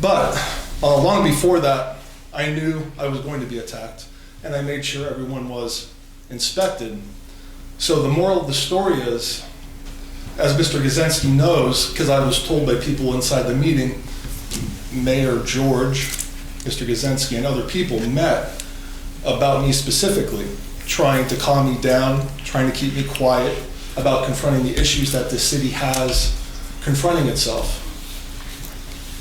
But long before that, I knew I was going to be attacked, and I made sure everyone was inspected. So the moral of the story is, as Mr. Gazensky knows, because I was told by people inside the meeting, Mayor George, Mr. Gazensky, and other people met about me specifically, trying to calm me down, trying to keep me quiet about confronting the issues that the city has confronting itself.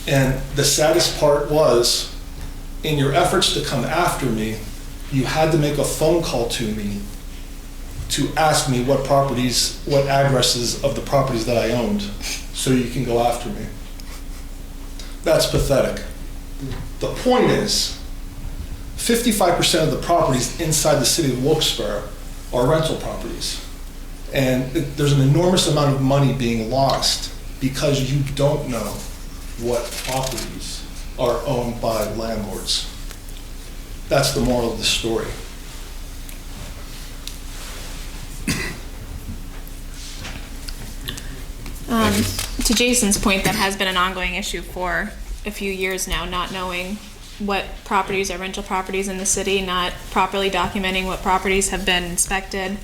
And the saddest part was, in your efforts to come after me, you had to make a phone call to me to ask me what addresses of the properties that I owned, so you can go after me. That's pathetic. The point is, 55% of the properties inside the city of Wilkes-Barre are rental properties. And there's an enormous amount of money being lost because you don't know what properties are owned by landlords. That's the moral of the story. To Jason's point, that has been an ongoing issue for a few years now, not knowing what properties are rental properties in the city, not properly documenting what properties have been inspected.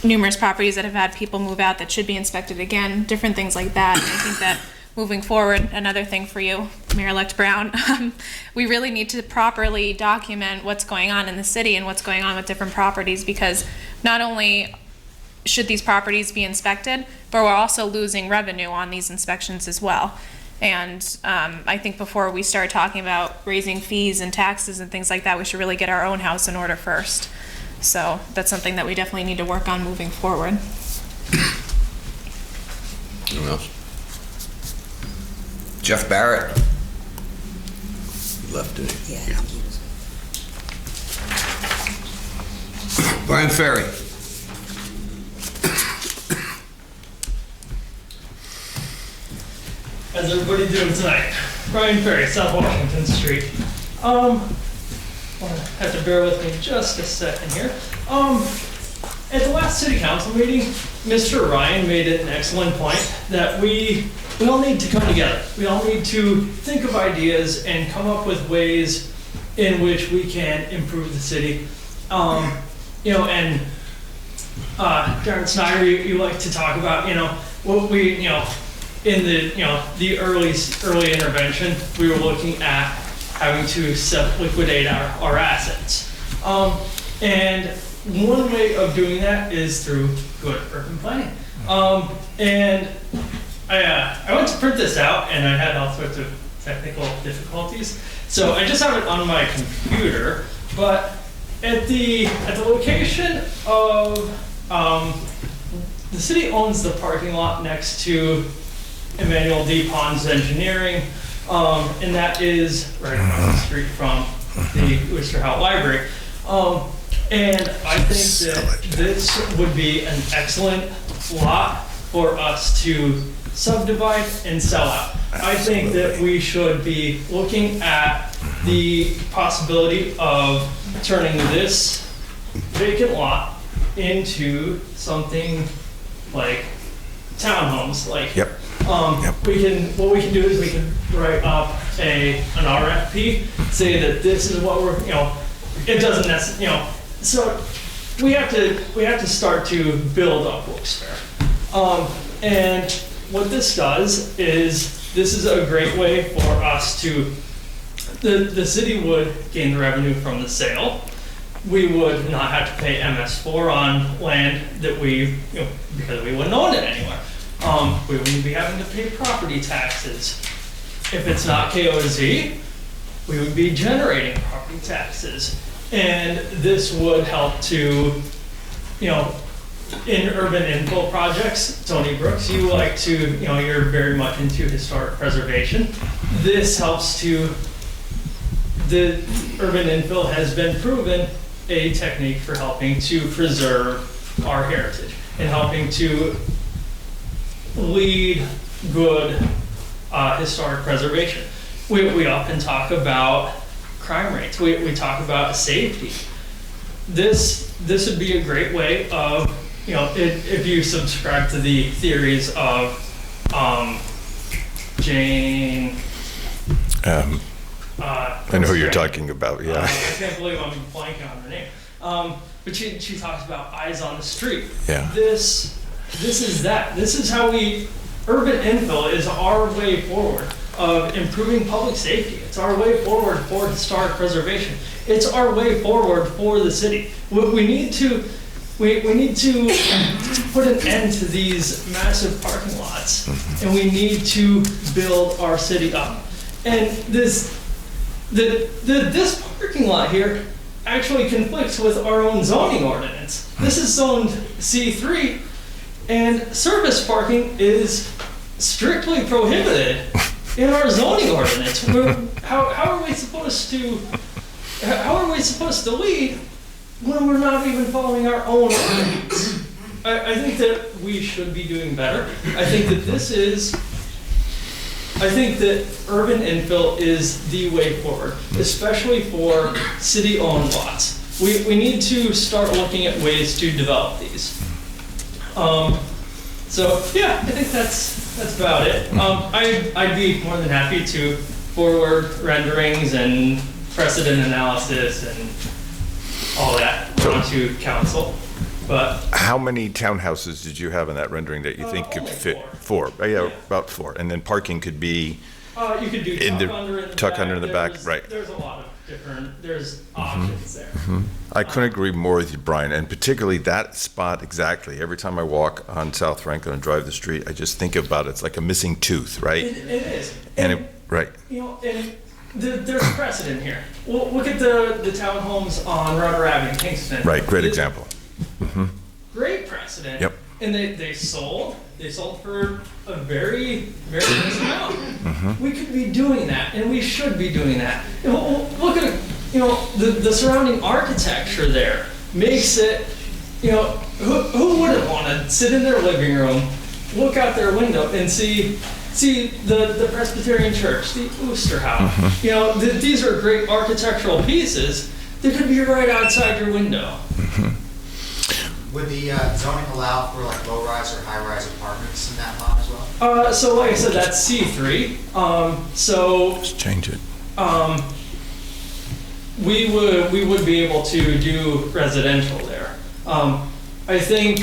Numerous properties that have had people move out that should be inspected again, different things like that. And I think that moving forward, another thing for you, Mayor-elect Brown, we really need to properly document what's going on in the city and what's going on with different properties, because not only should these properties be inspected, but we're also losing revenue on these inspections as well. And I think before we start talking about raising fees and taxes and things like that, we should really get our own house in order first. So that's something that we definitely need to work on moving forward. Anyone else? Jeff Barrett. He left, didn't he? Yeah. Brian Ferry. How's everybody doing tonight? Brian Ferry, South Washington Street. Have to bear with me just a second here. At the last city council meeting, Mr. Ryan made an excellent point that we we all need to come together. We all need to think of ideas and come up with ways in which we can improve the city. And Jared Snyder, you like to talk about, what we, in the early intervention, we were looking at having to liquidate our assets. And one way of doing that is through good urban planning. And I went to print this out, and I had all sorts of technical difficulties. So I just have it on my computer, but at the location of, the city owns the parking lot next to Emmanuel D. Pond's Engineering, and that is right across the street from the Worcester House Library. And I think that this would be an excellent lot for us to subdivide and sell out. I think that we should be looking at the possibility of turning this vacant lot into something like townhomes. Like, what we can do is we can write up an RFP, say that this is what we're, it doesn't necessarily, so we have to start to build up Wilkes-Barre. And what this does is, this is a great way for us to, the city would gain the revenue from the sale. We would not have to pay MS4 on land that we, because we wouldn't own it anymore. We wouldn't be having to pay property taxes. If it's not KOZ, we would be generating property taxes. And this would help to, in urban infill projects, Tony Brooks, you like to, you're very much into historic preservation. This helps to, the urban infill has been proven a technique for helping to preserve our heritage and helping to lead good historic preservation. We often talk about crime rates. We talk about safety. This would be a great way of, if you subscribe to the theories of Jane. I know who you're talking about, yeah. I can't believe I'm blanking on her name. But she talks about eyes on the street. Yeah. This is that. This is how urban infill is our way forward of improving public safety. It's our way forward for historic preservation. It's our way forward for the city. We need to put an end to these massive parking lots, and we need to build our city up. And this parking lot here actually conflicts with our own zoning ordinance. This is zoned C3, and surface parking is strictly prohibited in our zoning ordinance. How are we supposed to lead when we're not even following our own ordinance? I think that we should be doing better. I think that urban infill is the way forward, especially for city-owned lots. We need to start looking at ways to develop these. So yeah, I think that's about it. I'd be more than happy to forward renderings and precedent analysis and all that onto council. But how many townhouses did you have in that rendering that you think could fit? Four. Yeah, about four. And then parking could be you could do tuck under in the back, right? There's a lot of different options there. I couldn't agree more with you, Brian, and particularly that spot exactly. Every time I walk on South Franklin and drive the street, I just think about it. It's like a missing tooth, right? It is. Right. And there's a precedent here. Well, look at the townhomes on Rudder Avenue in Kingston. Right, great example. Great precedent. Yep. And they sold for a very, very nice amount. We could be doing that, and we should be doing that. And look at the surrounding architecture there makes it. Who wouldn't want to sit in their living room, look out their window, and see the Presbyterian Church, the Worcester House. These are great architectural pieces that could be right outside your window. Would the zoning allow for like low-rise or high-rise apartments in that lot as well? So like I said, that's C3. Let's change it. We would be able to do residential there. I think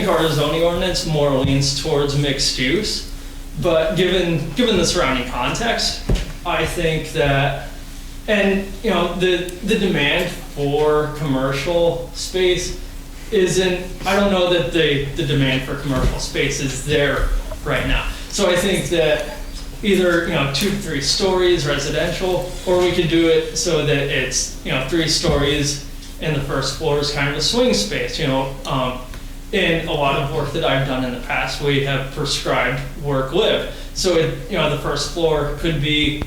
our zoning ordinance more leans towards mixed use, but given the surrounding context, I think that, and you know, the demand for commercial space isn't, I don't know that the demand for commercial space is there right now. So I think that either, you know, 2 to 3 stories residential, or we could do it so that it's, you know, 3 stories and the first floor is kind of a swing space, you know. In a lot of work that I've done in the past, we have prescribed work-live. So, you know, the first floor could be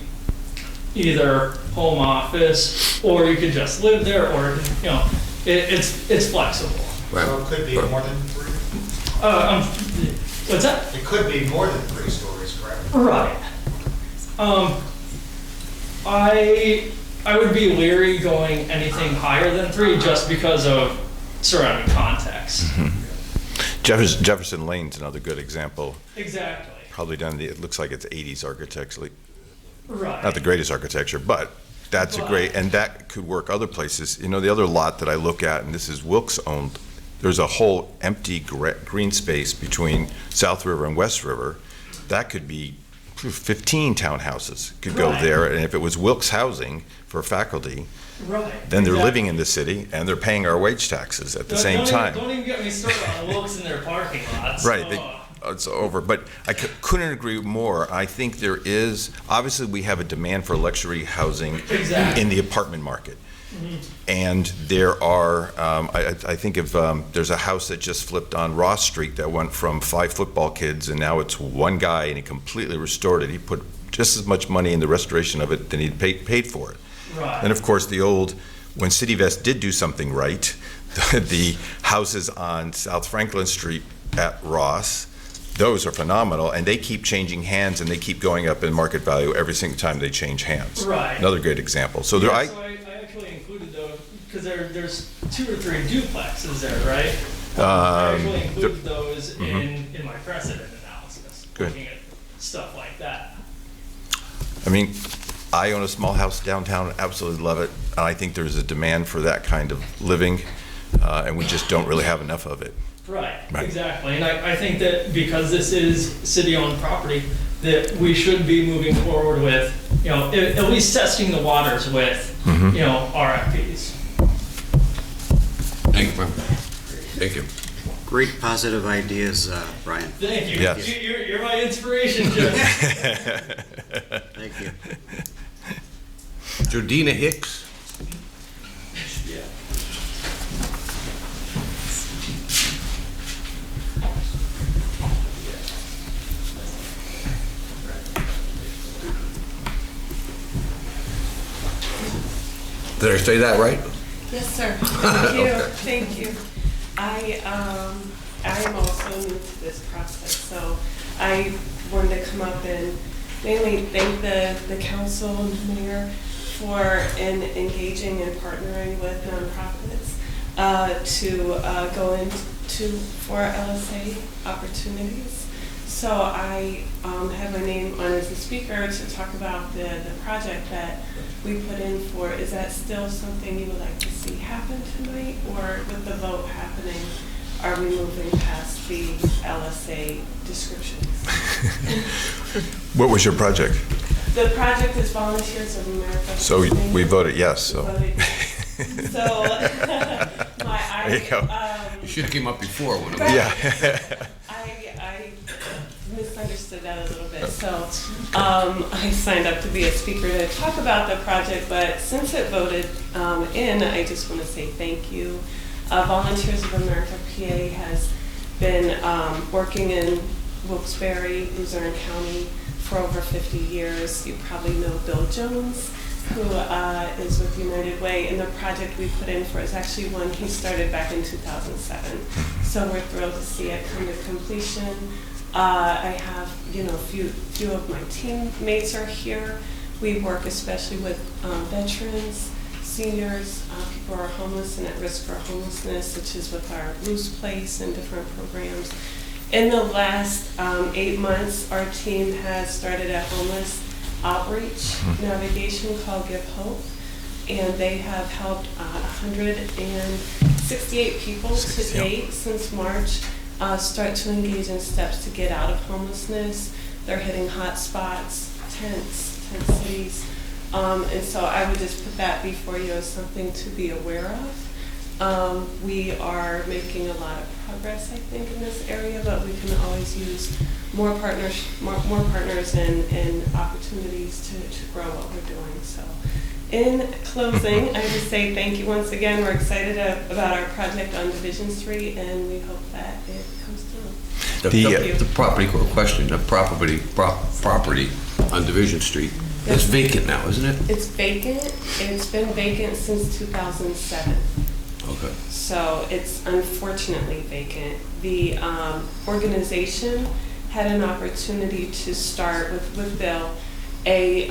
either home office, or you could just live there, or, you know, it's flexible. Right. So it could be more than 3? What's that? It could be more than 3 stories, correct? Right. I would be leery going anything higher than 3 just because of surrounding context. Jefferson Lane's another good example. Exactly. Probably done, it looks like it's 80s architecturally. Right. Not the greatest architecture, but that's a great, and that could work other places. You know, the other lot that I look at, and this is Wilkes owned, there's a whole empty green space between South River and West River. That could be 15 townhouses could go there, and if it was Wilkes housing for faculty, then they're living in the city and they're paying our wage taxes at the same time. Don't even get me started on Wilkes in their parking lots. Right, it's over. But I couldn't agree more. I think there is, obviously we have a demand for luxury housing in the apartment market. And there are, I think if there's a house that just flipped on Ross Street that went from 5 football kids and now it's one guy, and he completely restored it. He put just as much money in the restoration of it than he'd paid for it. Right. And of course the old, when CityVest did do something right, the houses on South Franklin Street at Ross, those are phenomenal, and they keep changing hands and they keep going up in market value every single time they change hands. Right. Another great example. So there, I actually included those because there's 2 or 3 duplexes there, right? I actually included those in my precedent analysis. Good. Looking at stuff like that. I mean, I own a small house downtown, absolutely love it. And I think there's a demand for that kind of living, and we just don't really have enough of it. Right, exactly. And I think that because this is city-owned property, that we should be moving forward with, you know, at least testing the waters with, you know, RFPs. Thank you. Thank you. Great positive ideas, Brian. Thank you. Yes. You're my inspiration, Jim. Thank you. Jordina Hicks. Yeah. Did I say that right? Yes, sir. Thank you. Okay. Thank you. I am also new to this process, so I wanted to come up and mainly thank the council and mayor for engaging and partnering with nonprofits to go into for LSA opportunities. So I have my name on as a speaker to talk about the project that we put in for. Is that still something you would like to see happen tonight, or with the vote happening, are we moving past the LSA descriptions? What was your project? The project is Volunteers of America. So we voted yes. So. So There you go. You should have came up before. Yeah. I misunderstood that a little bit. So I signed up to be a speaker to talk about the project, but since it voted in, I just want to say thank you. Volunteers of America PA has been working in Wilkes-Barre, Luzerne County for over 50 years. You probably know Bill Jones, who is with United Way, and the project we put in for is actually one he started back in 2007. So we're thrilled to see it come to completion. I have, a few of my teammates are here. We work especially with veterans, seniors, people who are homeless and at risk for homelessness, such as with our Loose Place and different programs. In the last 8 months, our team has started a homeless outreach navigation called Give Hope, and they have helped 168 people to date since March start to engage in steps to get out of homelessness. They're hitting hot spots, tent cities, and so I would just put that before you as something to be aware of. We are making a lot of progress, I think, in this area, but we can always use more partners and opportunities to grow what we're doing. So, in closing, I just say thank you once again. We're excited about our project on Division Street, and we hope that it comes through. The property question, the property on Division Street, it's vacant now, isn't it? It's vacant. It's been vacant since 2007. Okay. So it's unfortunately vacant. The organization had an opportunity to start with Bill a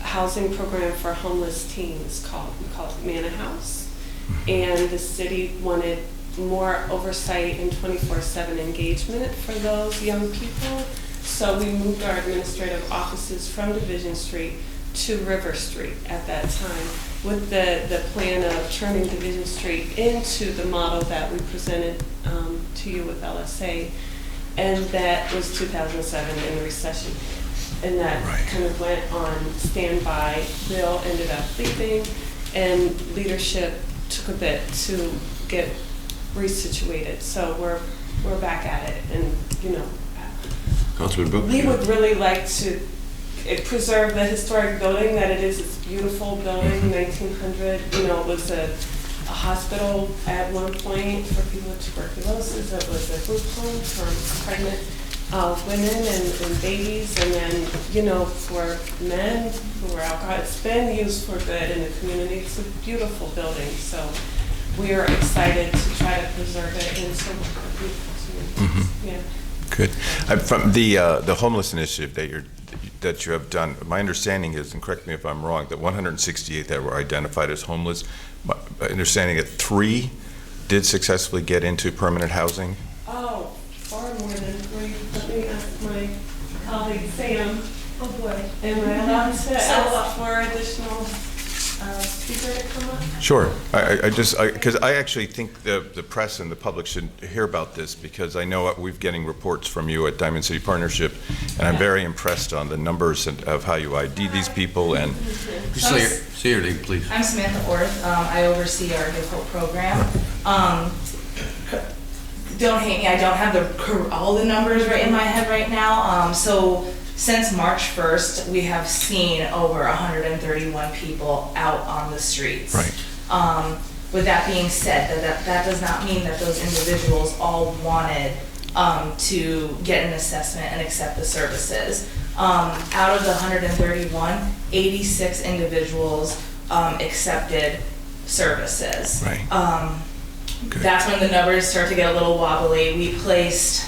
housing program for homeless teens we call it Manor House. And the city wanted more oversight and 24/7 engagement for those young people. So we moved our administrative offices from Division Street to River Street at that time, with the plan of turning Division Street into the model that we presented to you with LSA, and that was 2007 in the recession. And that kind of went on standby. Bill ended up leaving, and leadership took a bit to get resituated. So we're back at it, and Councilman Brooks? we would really like to preserve the historic building that it is. It's a beautiful building, 1900. It was a hospital at one point for people with tuberculosis. It was a group home for pregnant women and babies, and then, for men who were alcoholic. It's been used for good in the community. It's a beautiful building. So we are excited to try to preserve it and so yeah. Good. From the homeless initiative that you have done, my understanding is, and correct me if I'm wrong, that 168 that were identified as homeless, my understanding that 3 did successfully get into permanent housing? Oh, far more than 3. Let me ask my colleague Sam. Oh boy. Am I allowed to ask for additional speaker to come up? Sure. Because I actually think the press and the public should hear about this, because I know we're getting reports from you at Diamond City Partnership, and I'm very impressed on the numbers of how you ID these people. And say your name, please. I'm Samantha Orth. I oversee our Give Hope program. Don't hate me, I don't have all the numbers right in my head right now. So since March 1st, we have seen over 131 people out on the streets. Right. With that being said, that does not mean that those individuals all wanted to get an assessment and accept the services. Out of the 131, 86 individuals accepted services. Right. That's when the numbers start to get a little wobbly. We placed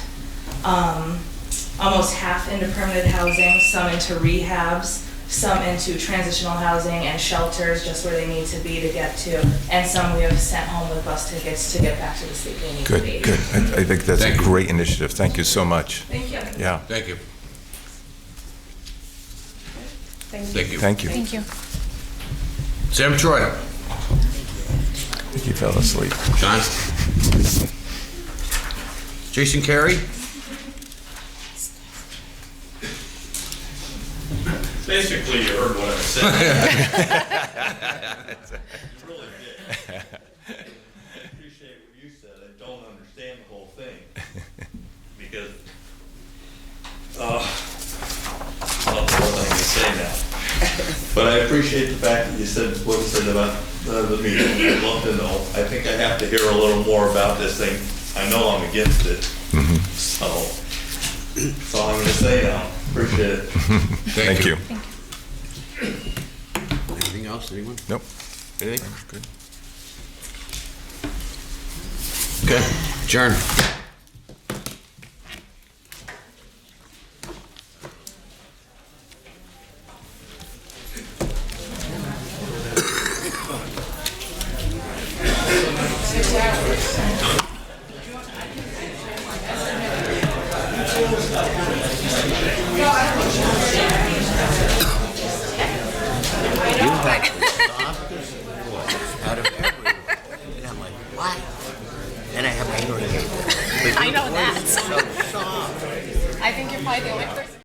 almost half into permanent housing, some into rehabs, some into transitional housing and shelters, just where they need to be to get to, and some we have sent home with bus tickets to get back to the sleep they need to be. Good. I think that's a great initiative. Thank you so much. Thank you. Yeah. Thank you. Thank you. Thank you. Thank you. Sam Troy. He fell asleep. John? Jason Carey? Basically, you heard what I said. You really did. I appreciate what you said. I don't understand the whole thing. Because, I'll have one thing to say now. But I appreciate the fact that you said what you said about the meeting. I'd love to know. I think I have to hear a little more about this thing. I know I'm against it. So, that's all I'm going to say now. Appreciate it. Thank you. Anything else, anyone? Nope. Anything? Good. Okay, adjourn. Out of everywhere. And I'm like, what? And I have my hearing aid. I know that. So soft. I think you're probably the only person.